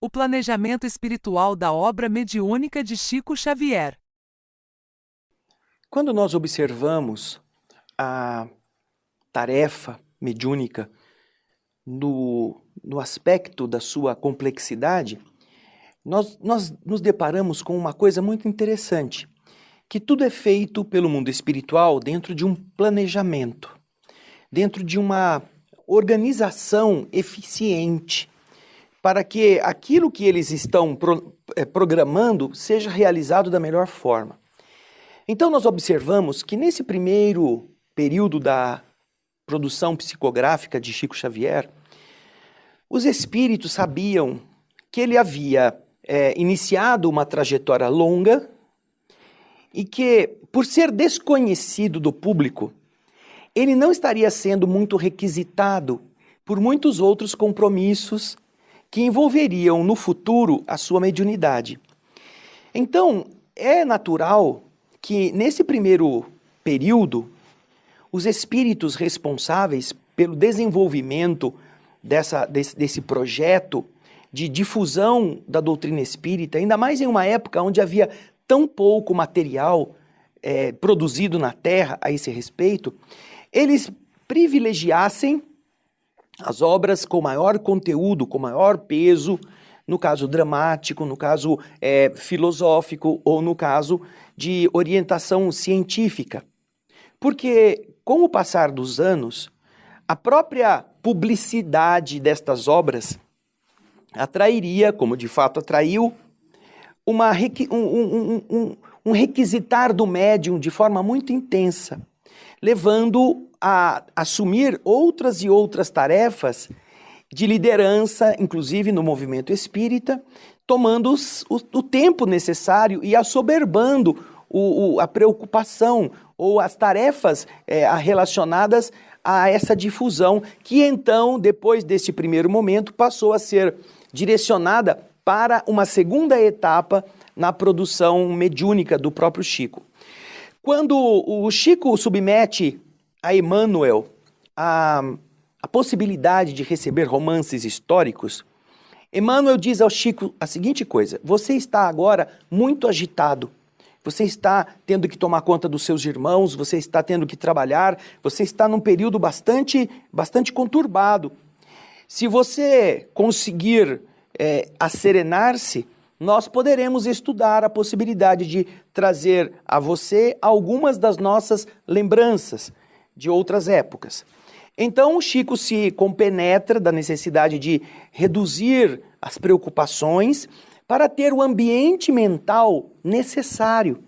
O planejamento espiritual da obra mediúnica de Chico Xavier. Quando nós observamos a tarefa mediúnica no aspecto da sua complexidade, nós nos deparamos com uma coisa muito interessante, que tudo é feito pelo mundo espiritual dentro de um planejamento, dentro de uma organização eficiente, para que aquilo que eles estão programando seja realizado da melhor forma. Então nós observamos que nesse primeiro período da produção psicográfica de Chico Xavier, os espíritos sabiam que ele havia iniciado uma trajetória longa e que, por ser desconhecido do público, ele não estaria sendo muito requisitado por muitos outros compromissos que envolveriam no futuro a sua mediunidade. Então, é natural que nesse primeiro período, os espíritos responsáveis pelo desenvolvimento desse projeto de difusão da doutrina espírita, ainda mais em uma época onde havia tão pouco material produzido na Terra a esse respeito, eles privilegiassem as obras com maior conteúdo, com maior peso, no caso dramático, no caso filosófico ou no caso de orientação científica. Porque, com o passar dos anos, a própria publicidade destas obras atrairia, como de fato atraiu, um requisitar do médium de forma muito intensa, levando a assumir outras e outras tarefas de liderança, inclusive no movimento espírita, tomando o tempo necessário e assoberbando a preocupação ou as tarefas relacionadas a essa difusão, que então, depois deste primeiro momento, passou a ser direcionada para uma segunda etapa na produção mediúnica do próprio Chico. Quando o Chico submete a Emmanuel a possibilidade de receber romances históricos, Emmanuel diz ao Chico a seguinte coisa: você está agora muito agitado, você está tendo que tomar conta dos seus irmãos, você está tendo que trabalhar, você está num período bastante conturbado. Se você conseguir asserenar-se, nós poderemos estudar a possibilidade de trazer a você algumas das nossas lembranças de outras épocas. Então, o Chico se compenetra da necessidade de reduzir as preocupações para ter o ambiente mental necessário,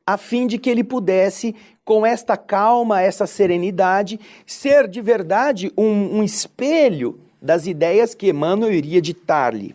a fim de que ele pudesse, com esta calma, essa serenidade, ser de verdade um espelho das ideias que Emmanuel iria ditar-lhe.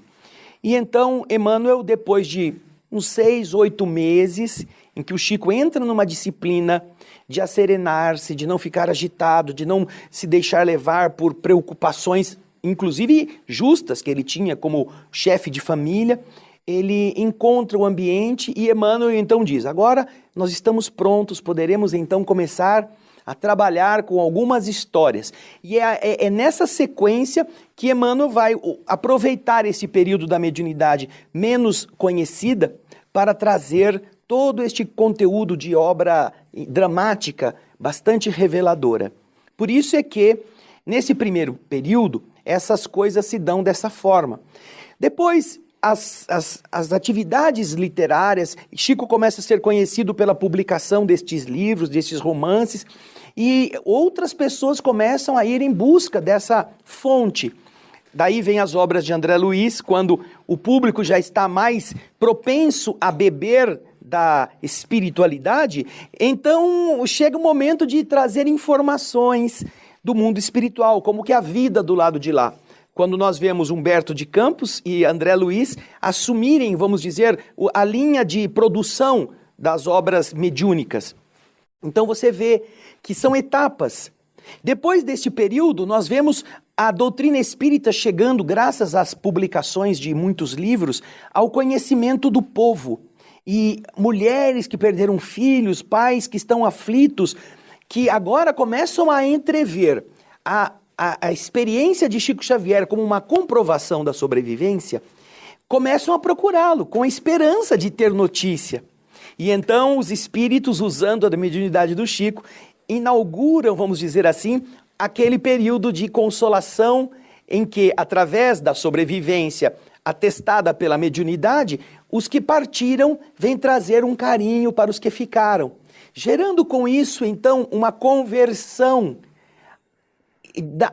E então, Emmanuel, depois de uns 6, 8 meses, em que o Chico entra numa disciplina de asserenar-se, de não ficar agitado, de não se deixar levar por preocupações, inclusive justas, que ele tinha como chefe de família, ele encontra o ambiente e Emmanuel então diz: agora nós estamos prontos, poderemos então começar a trabalhar com algumas histórias. E é nessa sequência que Emmanuel vai aproveitar esse período da mediunidade menos conhecida para trazer todo este conteúdo de obra dramática bastante reveladora. Por isso é que, nesse primeiro período, essas coisas se dão dessa forma. Depois, as atividades literárias, Chico começa a ser conhecido pela publicação destes livros, destes romances, e outras pessoas começam a ir em busca dessa fonte. Daí vem as obras de André Luiz, quando o público já está mais propenso a beber da espiritualidade, então chega o momento de trazer informações do mundo espiritual, como que a vida do lado de lá. Quando nós vemos Humberto de Campos e André Luiz assumirem, vamos dizer, a linha de produção das obras mediúnicas. Então você vê que são etapas. Depois deste período, nós vemos a doutrina espírita chegando, graças às publicações de muitos livros, ao conhecimento do povo. E mulheres que perderam filhos, pais que estão aflitos, que agora começam a entrever a experiência de Chico Xavier como uma comprovação da sobrevivência, começam a procurá-lo com a esperança de ter notícia. E então os espíritos, usando a mediunidade do Chico, inauguram, vamos dizer assim, aquele período de consolação em que, através da sobrevivência atestada pela mediunidade, os que partiram vêm trazer um carinho para os que ficaram, gerando com isso, então, uma conversão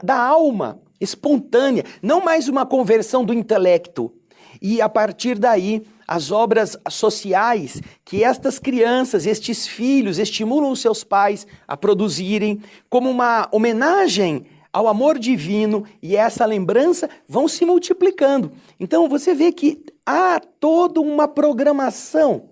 da alma espontânea, não mais uma conversão do intelecto. E a partir daí, as obras sociais que estas crianças, estes filhos, estimulam os seus pais a produzirem como uma homenagem ao amor divino, e essa lembrança vão se multiplicando. Então você vê que há toda uma programação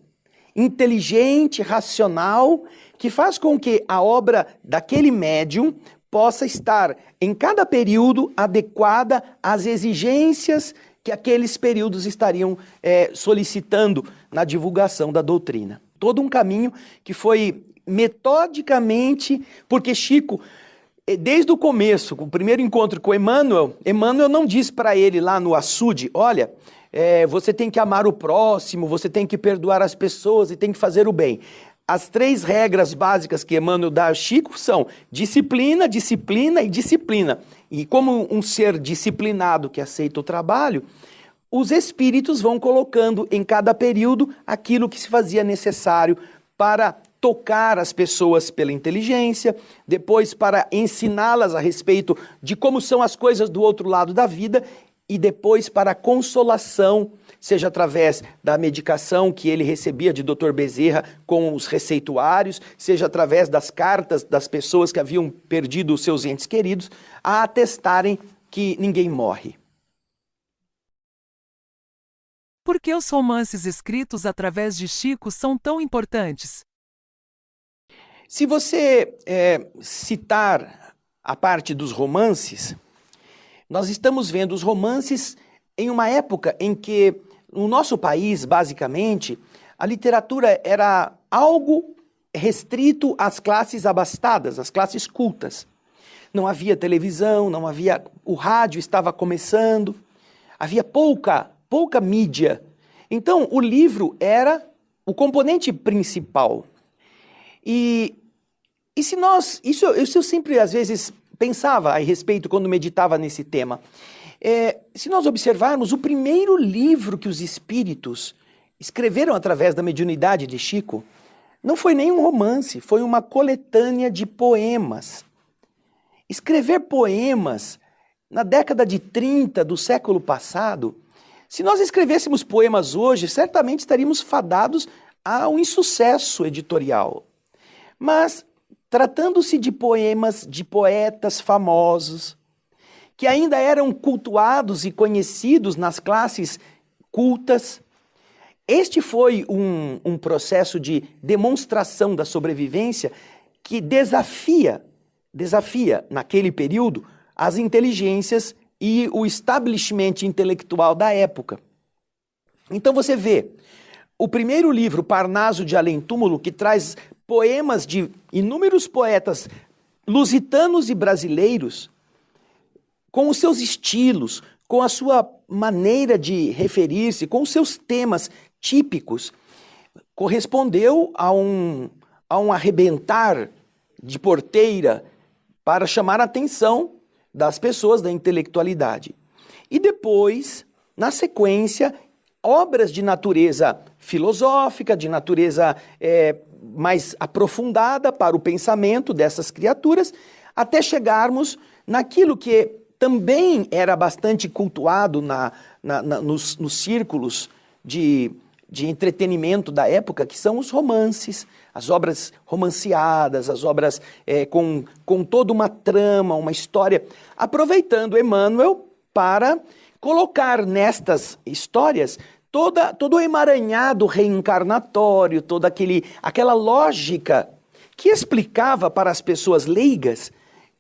inteligente, racional, que faz com que a obra daquele médium possa estar em cada período adequada às exigências que aqueles períodos estariam solicitando na divulgação da doutrina. Todo um caminho que foi metodicamente, porque Chico, desde o começo, com o primeiro encontro com Emmanuel não disse para ele lá no açude, olha, você tem que amar o próximo, você tem que perdoar as pessoas e tem que fazer o bem. As 3 regras básicas que Emmanuel dá a Chico são disciplina, disciplina e disciplina. E como um ser disciplinado que aceita o trabalho, os espíritos vão colocando em cada período aquilo que se fazia necessário para tocar as pessoas pela inteligência, depois para ensiná-las a respeito de como são as coisas do outro lado da vida, e depois para a consolação, seja através da medicação que ele recebia de Dr. Bezerra com os receituários, seja através das cartas das pessoas que haviam perdido os seus entes queridos, a atestarem que ninguém morre. Por que os romances escritos através de Chico são tão importantes? Se você citar a parte dos romances, nós estamos vendo os romances em uma época em que, no nosso país, basicamente, a literatura era algo restrito às classes abastadas, às classes cultas. Não havia televisão, não havia... O rádio estava começando, havia pouca mídia. Então, o livro era o componente principal. E se nós... Isso eu sempre, às vezes, pensava a respeito quando meditava nesse tema. Se nós observarmos, o primeiro livro que os espíritos escreveram através da mediunidade de Chico não foi nenhum romance, foi uma coletânea de poemas. Escrever poemas na década de 30 do século passado, se nós escrevêssemos poemas hoje, certamente estaríamos fadados a um insucesso editorial. Mas, tratando-se de poemas de poetas famosos, que ainda eram cultuados e conhecidos nas classes cultas, este foi um processo de demonstração da sobrevivência que desafia naquele período as inteligências e o establishment intelectual da época. Então você vê, o primeiro livro, Parnaso de Além-Túmulo, que traz poemas de inúmeros poetas lusitanos e brasileiros, com os seus estilos, com a sua maneira de referir-se, com os seus temas típicos, correspondeu a um arrebentar de porteira para chamar a atenção das pessoas da intelectualidade. E depois, na sequência, obras de natureza filosófica, de natureza mais aprofundada para o pensamento dessas criaturas, até chegarmos naquilo que também era bastante cultuado nos círculos de entretenimento da época, que são os romances, as obras romanceadas, as obras com toda uma trama, uma história, aproveitando Emmanuel para colocar nestas histórias todo o emaranhado reencarnatório, toda aquela lógica que explicava para as pessoas leigas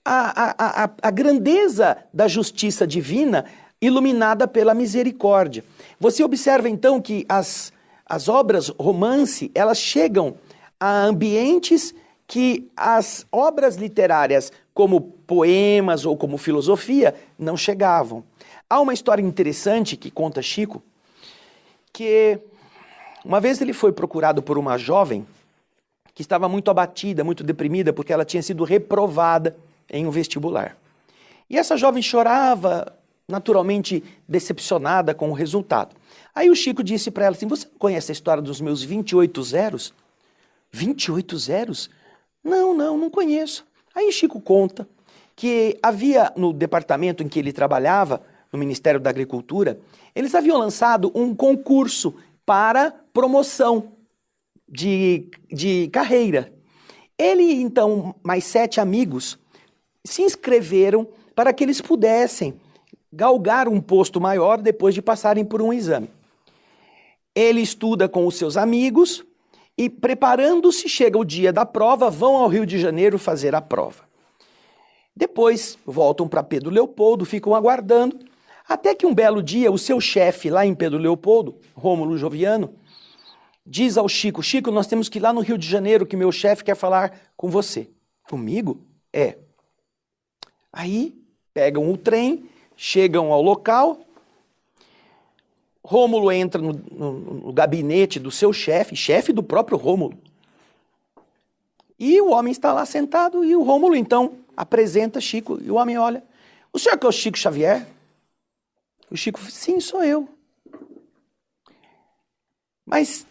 a grandeza da justiça divina iluminada pela misericórdia. Você observa então que as obras romance, elas chegam a ambientes que as obras literárias, como poemas ou como filosofia, não chegavam. Há uma história interessante que conta Chico, que uma vez ele foi procurado por uma jovem que estava muito abatida, muito deprimida, porque ela tinha sido reprovada em um vestibular. E essa jovem chorava, naturalmente decepcionada com o resultado. Aí o Chico disse para ela assim, você conhece a história dos meus 28 zeros? 28 zeros? Não conheço. Aí o Chico conta que havia no departamento em que ele trabalhava, no Ministério da Agricultura, eles haviam lançado um concurso para promoção de carreira. Ele, então, mais 7 amigos, se inscreveram para que eles pudessem galgar um posto maior depois de passarem por um exame. Ele estuda com os seus amigos e, preparando-se, chega o dia da prova, vão ao Rio de Janeiro fazer a prova. Depois voltam para Pedro Leopoldo, ficam aguardando, até que um belo dia o seu chefe lá em Pedro Leopoldo, Rômulo Joviano, diz ao Chico, Chico, nós temos que ir lá no Rio de Janeiro que meu chefe quer falar com você. Comigo? É. Aí pegam o trem, chegam ao local, Rômulo entra no gabinete do seu chefe do próprio Rômulo. E o homem está lá sentado e o Rômulo então apresenta Chico e o homem olha, o senhor que é o Chico Xavier? O Chico, sim, sou eu. Mas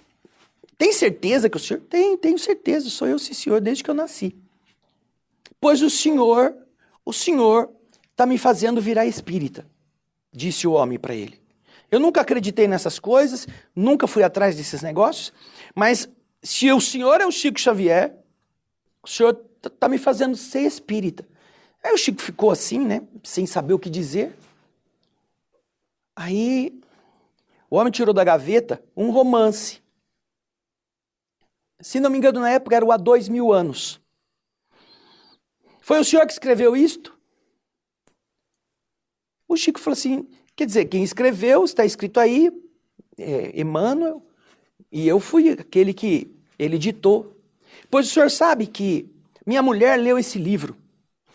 tem certeza que o senhor? Tenho certeza, sou eu, sim senhor, desde que eu nasci. Pois o senhor está me fazendo virar espírita, disse o homem para ele. Eu nunca acreditei nessas coisas, nunca fui atrás desses negócios, mas se o senhor é o Chico Xavier, o senhor está me fazendo ser espírita. Aí o Chico ficou assim, né, sem saber o que dizer. Aí o homem tirou da gaveta um romance. Se não me engano, na época era o Há 2000 anos. Foi o senhor que escreveu isto? O Chico falou assim, quer dizer, quem escreveu, está escrito aí, Emmanuel, e eu fui aquele que ele ditou. Pois o senhor sabe que minha mulher leu esse livro.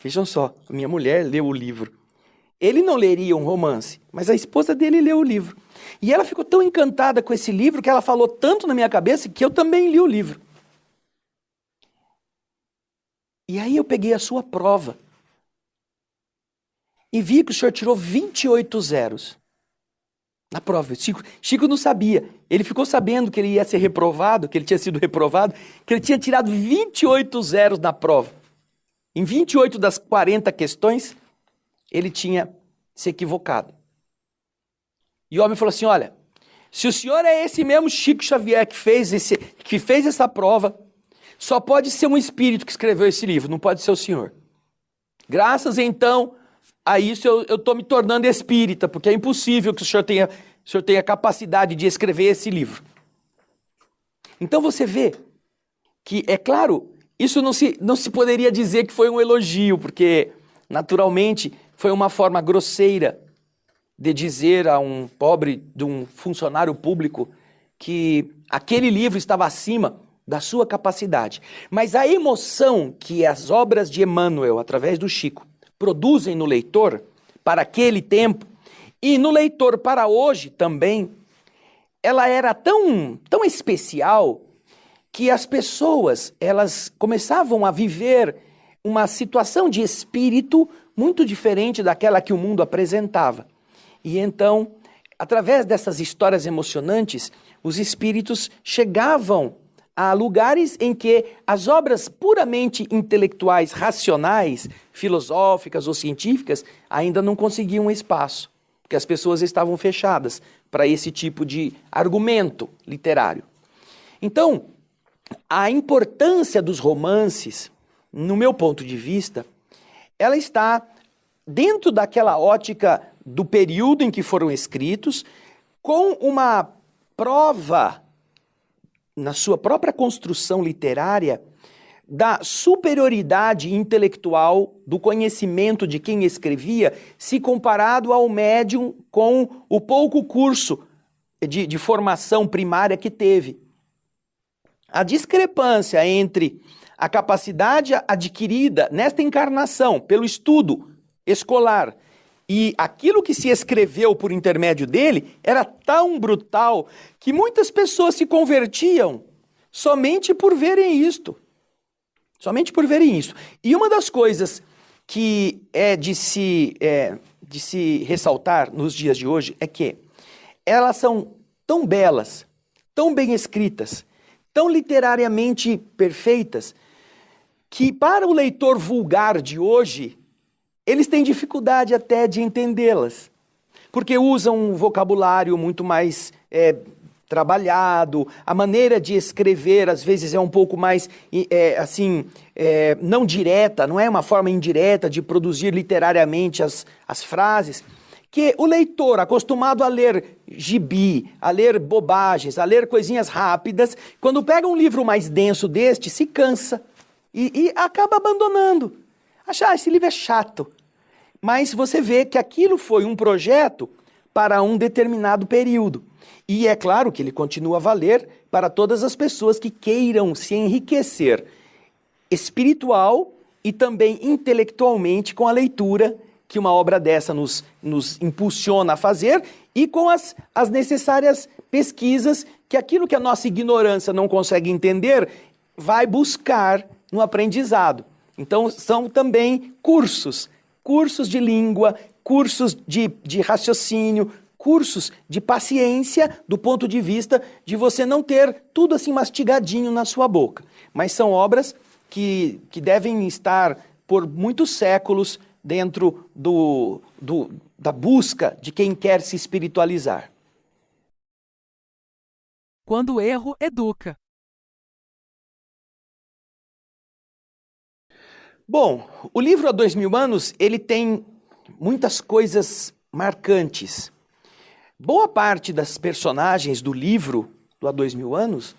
Vejam só, minha mulher leu o livro. Ele não leria um romance, mas a esposa dele leu o livro. E ela ficou tão encantada com esse livro que ela falou tanto na minha cabeça que eu também li o livro. E aí eu peguei a sua prova e vi que o senhor tirou 28 zeros na prova. Chico não sabia. Ele ficou sabendo que ele ia ser reprovado, que ele tinha sido reprovado, que ele tinha tirado 28 zeros na prova. Em 28 das 40 questões, ele tinha se equivocado. E o homem falou assim, olha, se o senhor é esse mesmo Chico Xavier que fez essa prova, só pode ser um espírito que escreveu esse livro, não pode ser o senhor. Graças, então, a isso eu estou me tornando espírita, porque é impossível que o senhor tenha capacidade de escrever esse livro. Então você vê que, é claro, isso não se poderia dizer que foi um elogio, porque, naturalmente, foi uma forma grosseira de dizer a um de um funcionário público que aquele livro estava acima da sua capacidade. Mas a emoção que as obras de Emmanuel, através do Chico, produzem no leitor, para aquele tempo, e no leitor para hoje também, ela era tão especial que as pessoas, elas começavam a viver uma situação de espírito muito diferente daquela que o mundo apresentava. E então, através dessas histórias emocionantes, os espíritos chegavam a lugares em que as obras puramente intelectuais, racionais, filosóficas ou científicas ainda não conseguiam espaço, porque as pessoas estavam fechadas para esse tipo de argumento literário. Então, a importância dos romances, no meu ponto de vista, ela está dentro daquela ótica do período em que foram escritos, com uma prova na sua própria construção literária, da superioridade intelectual do conhecimento de quem escrevia, se comparado ao médium com o pouco curso de formação primária que teve. A discrepância entre a capacidade adquirida nesta encarnação, pelo estudo escolar, E aquilo que se escreveu por intermédio dele era tão brutal que muitas pessoas se convertiam somente por verem isto. Somente por verem isso. E uma das coisas que é de se ressaltar nos dias de hoje é que elas são tão belas, tão bem escritas, tão literariamente perfeitas, que para o leitor vulgar de hoje, eles têm dificuldade até de entendê-las, porque usam um vocabulário muito mais trabalhado, a maneira de escrever às vezes é um pouco mais não direta, não é uma forma indireta de produzir literariamente as frases, que o leitor acostumado a ler gibi, a ler bobagens, a ler coisinhas rápidas, quando pega um livro mais denso deste, se cansa e acaba abandonando. Acha, esse livro é chato. Mas você vê que aquilo foi um projeto para um determinado período. E é claro que ele continua a valer para todas as pessoas que queiram se enriquecer espiritual e também intelectualmente com a leitura que uma obra dessa nos impulsiona a fazer e com as necessárias pesquisas que aquilo que a nossa ignorância não consegue entender vai buscar no aprendizado. Então são também cursos de língua, cursos de raciocínio, cursos de paciência do ponto de vista de você não ter tudo assim mastigadinho na sua boca. Mas são obras que devem estar por muitos séculos dentro da busca de quem quer se espiritualizar. Quando o erro educa. Bom, o livro Há 2000 anos, ele tem muitas coisas marcantes. Boa parte das personagens do livro do Há 2000 anos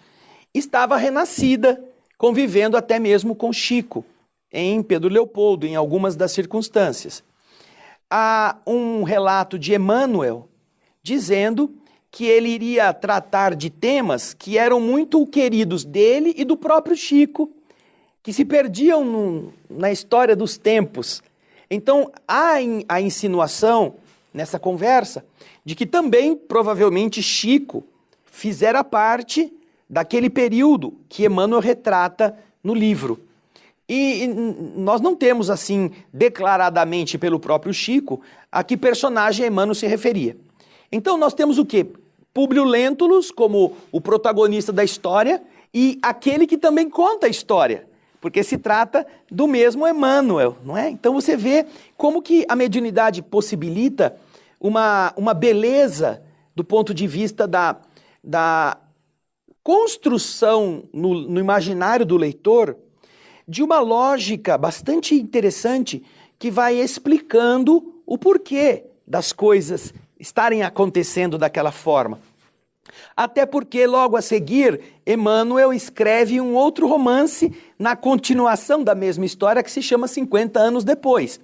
estava renascida, convivendo até mesmo com Chico, em Pedro Leopoldo, em algumas das circunstâncias. Há um relato de Emmanuel dizendo que ele iria tratar de temas que eram muito queridos dele e do próprio Chico, que se perdiam na história dos tempos. Então, há a insinuação nessa conversa de que também, provavelmente, Chico fizera parte daquele período que Emmanuel retrata no livro. E nós não temos, assim, declaradamente pelo próprio Chico, a que personagem Emmanuel se referia. Então, nós temos o quê? Públio Lentulus como o protagonista da história e aquele que também conta a história, porque se trata do mesmo Emmanuel, não é? Então você vê como que a mediunidade possibilita uma beleza do ponto de vista da construção no imaginário do leitor de uma lógica bastante interessante que vai explicando o porquê das coisas estarem acontecendo daquela forma. Até porque, logo a seguir, Emmanuel escreve um outro romance na continuação da mesma história que se chama 50 anos depois,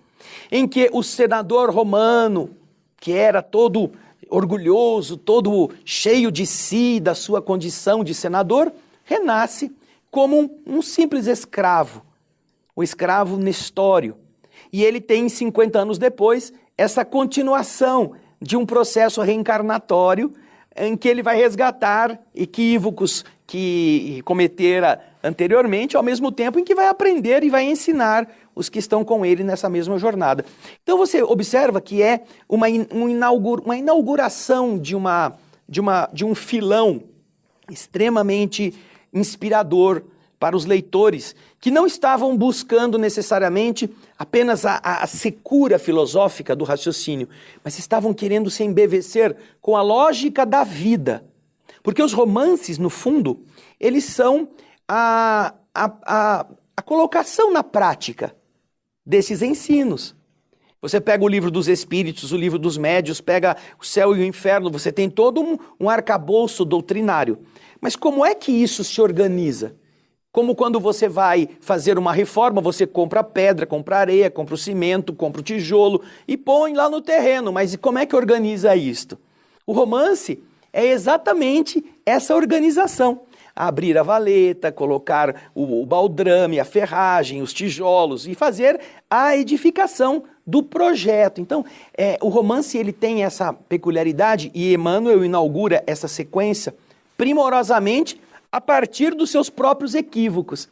em que o senador romano, que era todo orgulhoso, todo cheio de si, da sua condição de senador, renasce como um simples escravo, o escravo Nestório. E ele tem, 50 anos depois, essa continuação de um processo reencarnatório em que ele vai resgatar equívocos que cometera anteriormente, ao mesmo tempo em que vai aprender e vai ensinar os que estão com ele nessa mesma jornada. Então você observa que é uma inauguração de um filão extremamente inspirador para os leitores, que não estavam buscando necessariamente apenas a secura filosófica do raciocínio, mas estavam querendo se embevecer com a lógica da vida. Porque os romances, no fundo, eles são a colocação na prática desses ensinos. Você pega o livro dos espíritos, o livro dos médios, pega o céu e o inferno, você tem todo um arcabouço doutrinário. Mas como é que isso se organiza? Como quando você vai fazer uma reforma, você compra a pedra, compra a areia, compra o cimento, compra o tijolo e põe lá no terreno. Mas como é que organiza isto? O romance é exatamente essa organização. abrir a valeta, colocar o baldrame, a ferragem, os tijolos e fazer a edificação do projeto. Então, o romance ele tem essa peculiaridade e Emmanuel inaugura essa sequência primorosamente a partir dos seus próprios equívocos.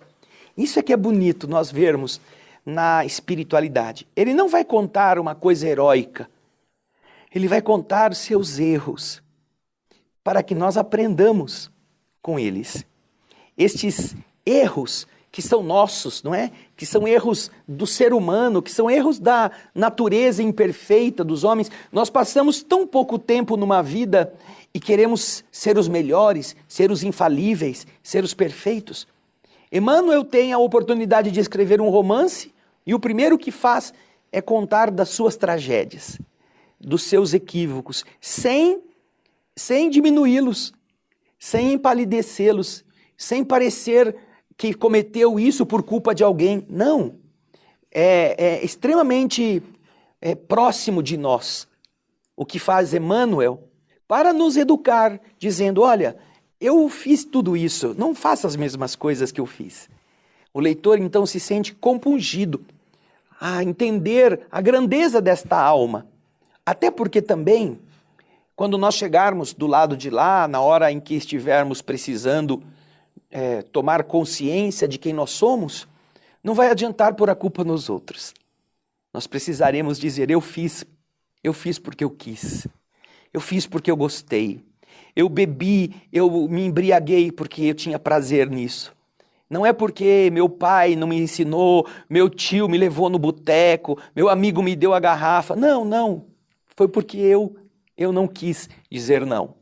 Isso é que é bonito nós vermos na espiritualidade. Ele não vai contar uma coisa heróica, ele vai contar os seus erros, para que nós aprendamos com eles. Estes erros que são nossos, não é? Que são erros do ser humano, que são erros da natureza imperfeita dos homens. Nós passamos tão pouco tempo numa vida e queremos ser os melhores, ser os infalíveis, ser os perfeitos. Emmanuel tem a oportunidade de escrever um romance e o primeiro que faz é contar das suas tragédias, dos seus equívocos, sem diminuí-los, sem empalidecê-los, sem parecer que cometeu isso por culpa de alguém. Não, é extremamente próximo de nós o que faz Emmanuel para nos educar, dizendo, olha, eu fiz tudo isso, não faça as mesmas coisas que eu fiz. O leitor então se sente compungido a entender a grandeza desta alma, até porque também, quando nós chegarmos do lado de lá, na hora em que estivermos precisando tomar consciência de quem nós somos, não vai adiantar pôr a culpa nos outros. Nós precisaremos dizer, eu fiz porque eu quis, eu fiz porque eu gostei, eu bebi, eu me embriaguei porque eu tinha prazer nisso. Não é porque meu pai não me ensinou, meu tio me levou no boteco, meu amigo me deu a garrafa. Não, foi porque eu não quis dizer não.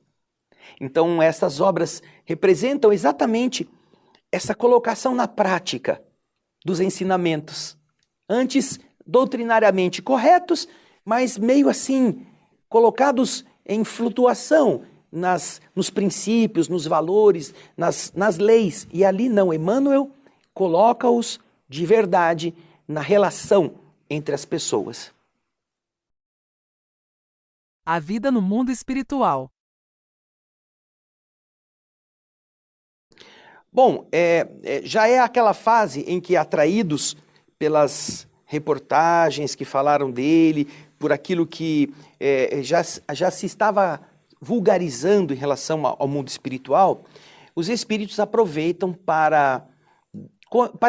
Então essas obras representam exatamente essa colocação na prática dos ensinamentos. Antes doutrinariamente corretos, mas meio assim colocados em flutuação nos princípios, nos valores, nas leis. E ali não, Emmanuel coloca-os de verdade na relação entre as pessoas. A vida no mundo espiritual. Bom, já é aquela fase em que, atraídos pelas reportagens que falaram dele, por aquilo que já se estava vulgarizando em relação ao mundo espiritual, os espíritos aproveitam para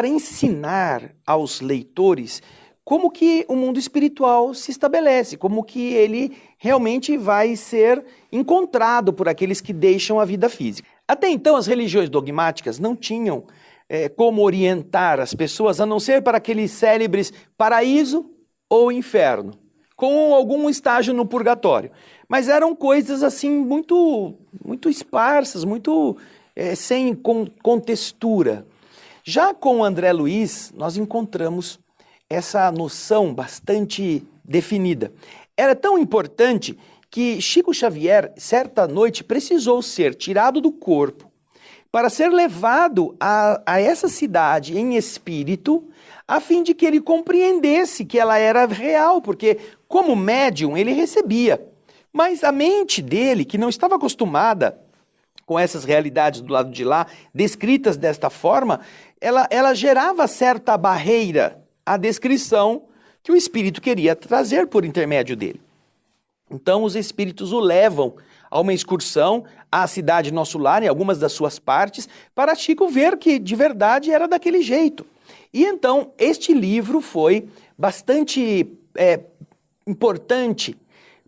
ensinar aos leitores como que o mundo espiritual se estabelece, como que ele realmente vai ser encontrado por aqueles que deixam a vida física. Até então, as religiões dogmáticas não tinham como orientar as pessoas, a não ser para aqueles célebres paraíso ou inferno, com algum estágio no purgatório. Mas eram coisas assim muito esparsas, muito sem contextura. Já com André Luiz, nós encontramos essa noção bastante definida. Era tão importante que Chico Xavier, certa noite, precisou ser tirado do corpo para ser levado a essa cidade em espírito, a fim de que ele compreendesse que ela era real, porque como médium ele recebia. Mas a mente dele, que não estava acostumada com essas realidades do lado de lá, descritas desta forma, ela gerava certa barreira à descrição que o espírito queria trazer por intermédio dele. Então os espíritos o levam a uma excursão à cidade Nosso Lar, em algumas das suas partes, para Chico ver que de verdade era daquele jeito. E então este livro foi bastante importante,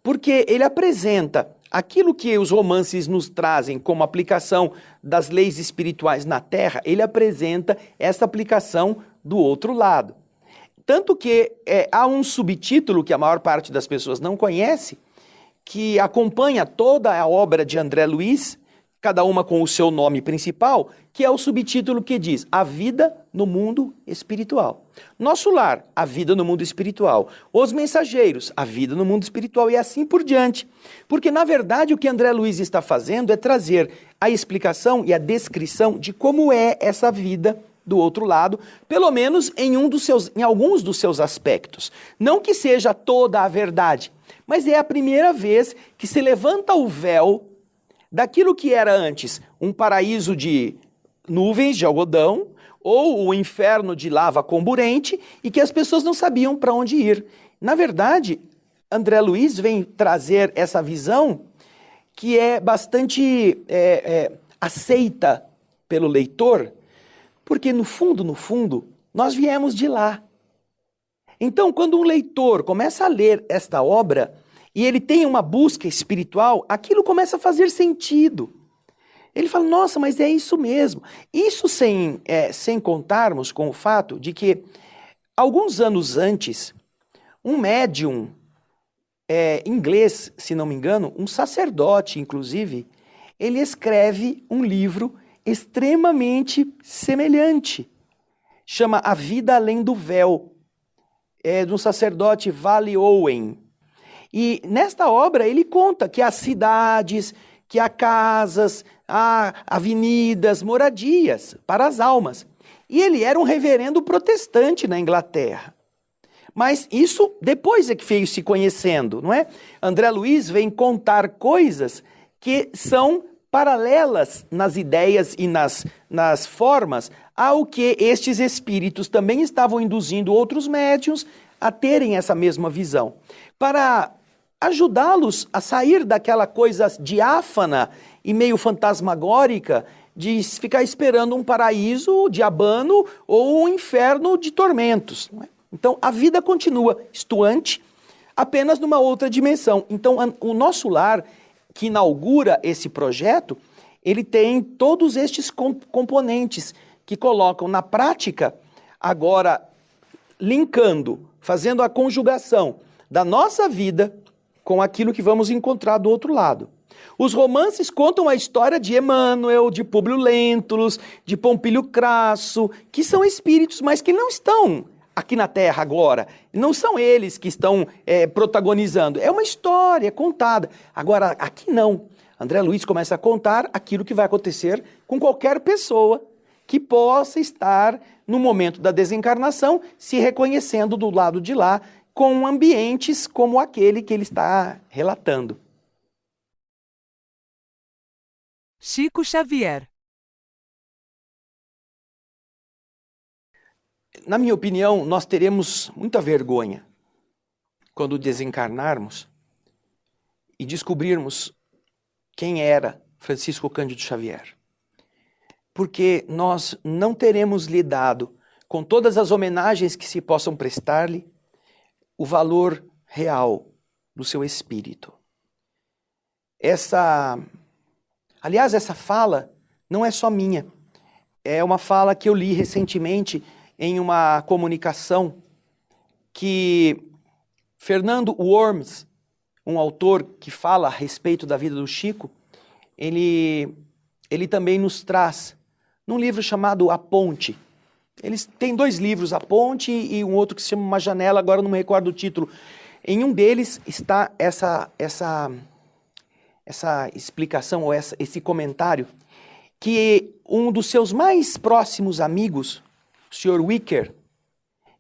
porque ele apresenta aquilo que os romances nos trazem como aplicação das leis espirituais na Terra, ele apresenta essa aplicação do outro lado. Tanto que há um subtítulo que a maior parte das pessoas não conhece, que acompanha toda a obra de André Luiz, cada uma com o seu nome principal, que é o subtítulo que diz A Vida no Mundo Espiritual. Nosso Lar, a vida no mundo espiritual. Os Mensageiros, a vida no mundo espiritual e assim por diante. Porque, na verdade, o que André Luiz está fazendo é trazer a explicação e a descrição de como é essa vida do outro lado, pelo menos em alguns dos seus aspectos. Não que seja toda a verdade, mas é a primeira vez que se levanta o véu daquilo que era antes um paraíso de nuvens de algodão ou o inferno de lava comburente e que as pessoas não sabiam para onde ir. Na verdade, André Luiz vem trazer essa visão que é bastante aceita pelo leitor, porque no fundo, nós viemos de lá. Então, quando um leitor começa a ler esta obra e ele tem uma busca espiritual, aquilo começa a fazer sentido. Ele fala, nossa, mas é isso mesmo. Isso sem contarmos com o fato de que, alguns anos antes, um médium inglês, se não me engano, um sacerdote, inclusive, ele escreve um livro extremamente semelhante. Chama A Vida Além do Véu, de um sacerdote Vale Owen. E nesta obra ele conta que há cidades, que há casas, há avenidas, moradias para as almas. E ele era um reverendo protestante na Inglaterra. Mas isso depois é que veio se conhecendo, não é? André Luiz vem contar coisas que são paralelas nas ideias e nas formas ao que estes espíritos também estavam induzindo outros médiuns a terem essa mesma visão. Para ajudá-los a sair daquela coisa diáfana e meio fantasmagórica de ficar esperando um paraíso diabano ou um inferno de tormentos, não é? Então, a vida continua estuante, apenas numa outra dimensão. Então, o Nosso Lar, que inaugura esse projeto, ele tem todos estes componentes que colocam na prática, agora linkando, fazendo a conjugação da nossa vida com aquilo que vamos encontrar do outro lado. Os romances contam a história de Emmanuel, de Públio Lentulus, de Pompílio Crasso, que são espíritos, mas que não estão aqui na Terra agora. Não são eles que estão protagonizando. É uma história contada. Agora, aqui não. André Luiz começa a contar aquilo que vai acontecer com qualquer pessoa que possa estar, no momento da desencarnação, se reconhecendo do lado de lá, com ambientes como aquele que ele está relatando. Chico Xavier. Na minha opinião, nós teremos muita vergonha quando desencarnarmos e descobrirmos quem era Francisco Cândido Xavier. Porque nós não teremos lhe dado, com todas as homenagens que se possam prestar-lhe, o valor real do seu espírito. Aliás, essa fala não é só minha. É uma fala que eu li recentemente em uma comunicação que Fernando Worms, um autor que fala a respeito da vida do Chico, ele também nos traz num livro chamado A Ponte. Eles têm 2 livros, A Ponte e um outro que se chama Uma Janela, agora não me recordo o título. Em um deles está essa explicação, ou esse comentário, que um dos seus mais próximos amigos, o Sr. Wicker,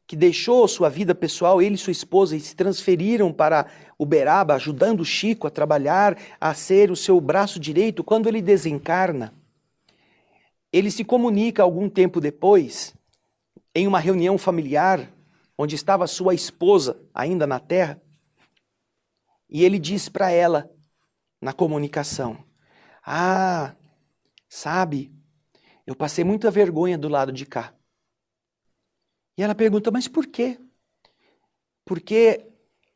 que deixou sua vida pessoal, ele e sua esposa, e se transferiram para Uberaba, ajudando o Chico a trabalhar, a ser o seu braço direito. Quando ele desencarna, ele se comunica algum tempo depois, em uma reunião familiar, onde estava sua esposa, ainda na Terra, e ele diz para ela, na comunicação, sabe, eu passei muita vergonha do lado de cá. E ela pergunta, mas por quê? Porque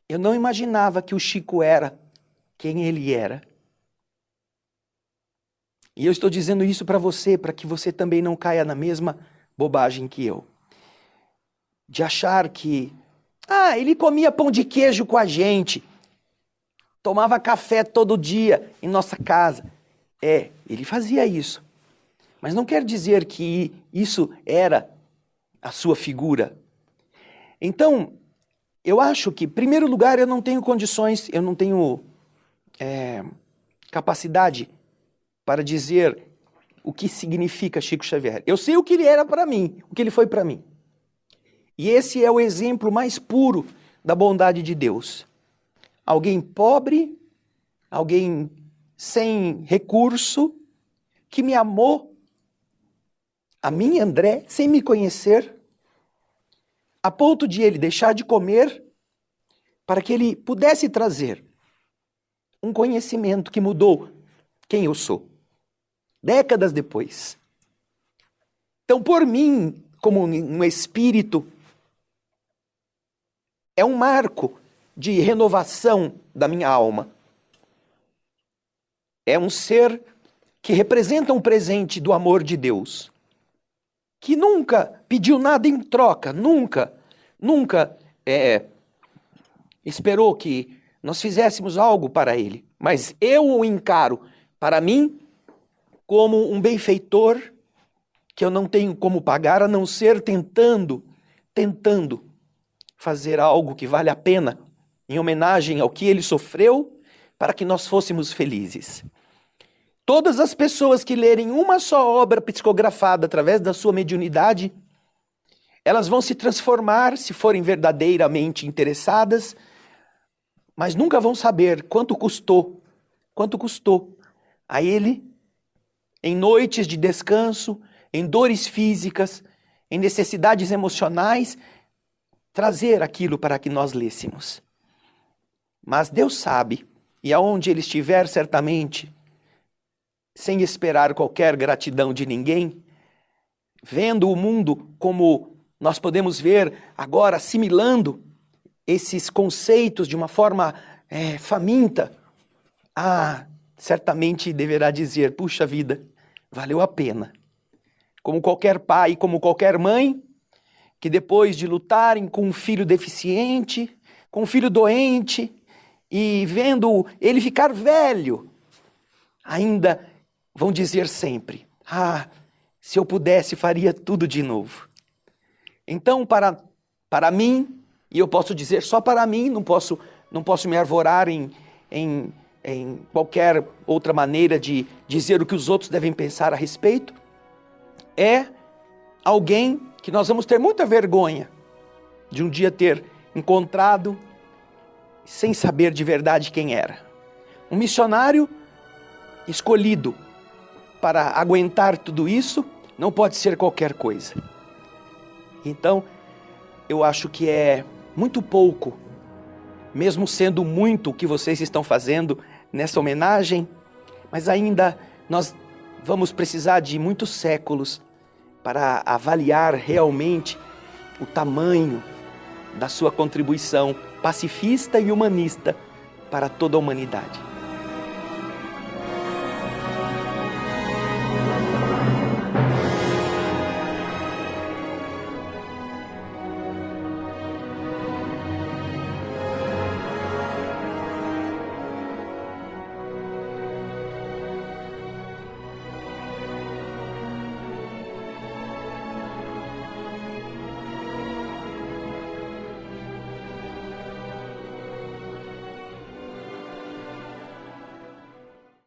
eu não imaginava que o Chico era quem ele era. E eu estou dizendo isso para você, para que você também não caia na mesma bobagem que eu. De achar que, ele comia pão de queijo com a gente, tomava café todo dia em nossa casa. Ele fazia isso. Mas não quer dizer que isso era a sua figura. Então, eu acho que, em primeiro lugar, eu não tenho condições, eu não tenho capacidade para dizer o que significa Chico Xavier. Eu sei o que ele era para mim, o que ele foi para mim. E esse é o exemplo mais puro da bondade de Deus. Alguém pobre, alguém sem recurso, que me amou a mim, André, sem me conhecer, a ponto de ele deixar de comer para que ele pudesse trazer um conhecimento que mudou quem eu sou, décadas depois. Então, por mim, como um espírito, é um marco de renovação da minha alma. É um ser que representa um presente do amor de Deus, que nunca pediu nada em troca, nunca esperou que nós fizéssemos algo para ele. Mas eu o encaro, para mim, como um benfeitor que eu não tenho como pagar, a não ser tentando fazer algo que vale a pena, em homenagem ao que ele sofreu, para que nós fôssemos felizes. Todas as pessoas que lerem uma só obra psicografada através da sua mediunidade, elas vão se transformar, se forem verdadeiramente interessadas, mas nunca vão saber quanto custou a ele, em noites de descanso, em dores físicas, em necessidades emocionais, trazer aquilo para que nós lêssemos. Mas Deus sabe, e aonde ele estiver, certamente, sem esperar qualquer gratidão de ninguém, vendo o mundo como nós podemos ver agora, assimilando esses conceitos de uma forma faminta, certamente deverá dizer, puxa vida, valeu a pena. Como qualquer pai, como qualquer mãe, que depois de lutarem com um filho deficiente, com um filho doente, e vendo ele ficar velho, ainda vão dizer sempre, se eu pudesse, faria tudo de novo. Então, para mim, e eu posso dizer só para mim, não posso me arvorar em qualquer outra maneira de dizer o que os outros devem pensar a respeito, é alguém que nós vamos ter muita vergonha de um dia ter encontrado sem saber de verdade quem era. Um missionário escolhido para aguentar tudo isso não pode ser qualquer coisa. Então, eu acho que é muito pouco, mesmo sendo muito o que vocês estão fazendo nessa homenagem, mas ainda nós vamos precisar de muitos séculos para avaliar realmente o tamanho da sua contribuição pacifista e humanista para toda a humanidade.